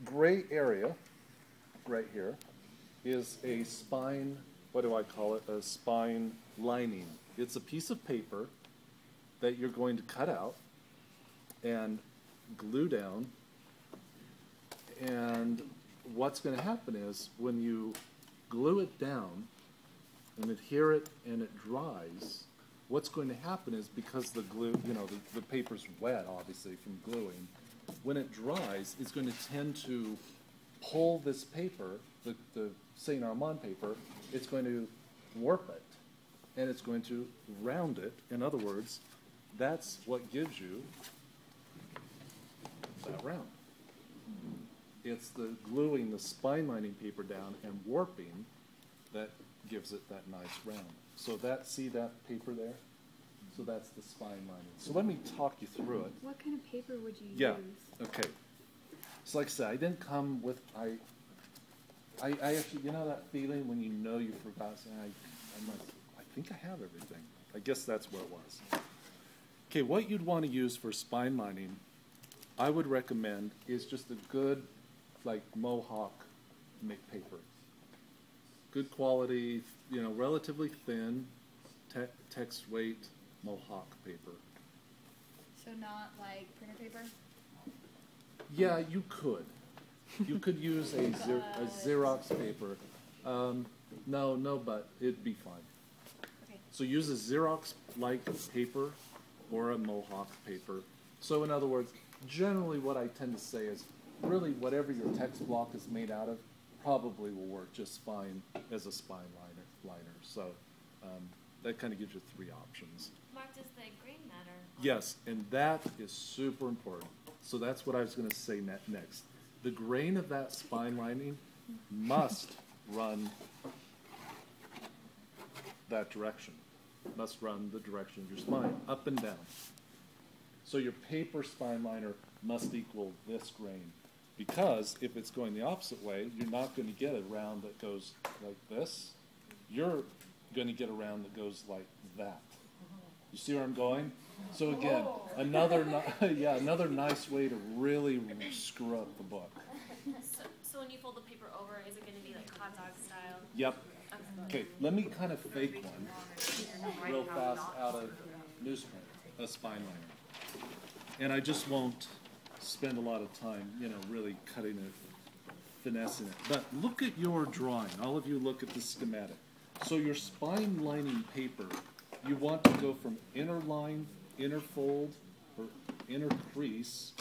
gray area right here is a spine, what do I call it? A spine lining. It's a piece of paper that you're going to cut out and glue down. And what's going to happen is when you glue it down and adhere it and it dries, what's going to happen is because the glue, the paper's wet, obviously, from gluing, when it dries, it's going to tend to pull this paper, the Saint Armand paper, it's going to warp it, and it's going to round it. In other words, that's what gives you that round. It's the gluing the spine lining paper down and warping that gives it that nice round. So see that paper there? So that's the spine lining. So let me talk you through it. What kind of paper would you Yeah. use? Okay. So like I said, I didn't come with, I actually, that feeling when you know you forgot something, I think I have everything. I guess that's what it was. Okay, what you'd want to use for spine lining, I would recommend is just a good, like, Mohawk paper. Good quality, relatively thin, text weight Mohawk paper. So not like printer paper? Yeah, you could. You could use a Xerox paper. No, but it'd be fine. Okay. So use a Xerox-like paper or a Mohawk paper. So in other words, generally what I tend to say is really whatever your text block is made out of probably will work just fine as a spine liner. So that kind of gives you three options. Mark, does the grain matter? Yes, and that is super important. So that's what I was going to say next. The grain of that spine lining must run that direction. Must run the direction of your spine, up and down. So your paper spine liner must equal this grain. Because if it's going the opposite way, you're not going to get a round that goes like this. You're going to get a round that goes like that. You see where I'm going? So again, another nice way to really screw up the book. So when you fold the paper over, is it going to be like hot dog style? Yep. Okay, let me kind of fake one real fast out of newsprint, a spine liner. And I just won't spend a lot of time, really cutting it, finessing it. But look at your drawing. All of you look at the schematic. So your spine lining paper, you want to go from inner line, inner fold, or inner crease,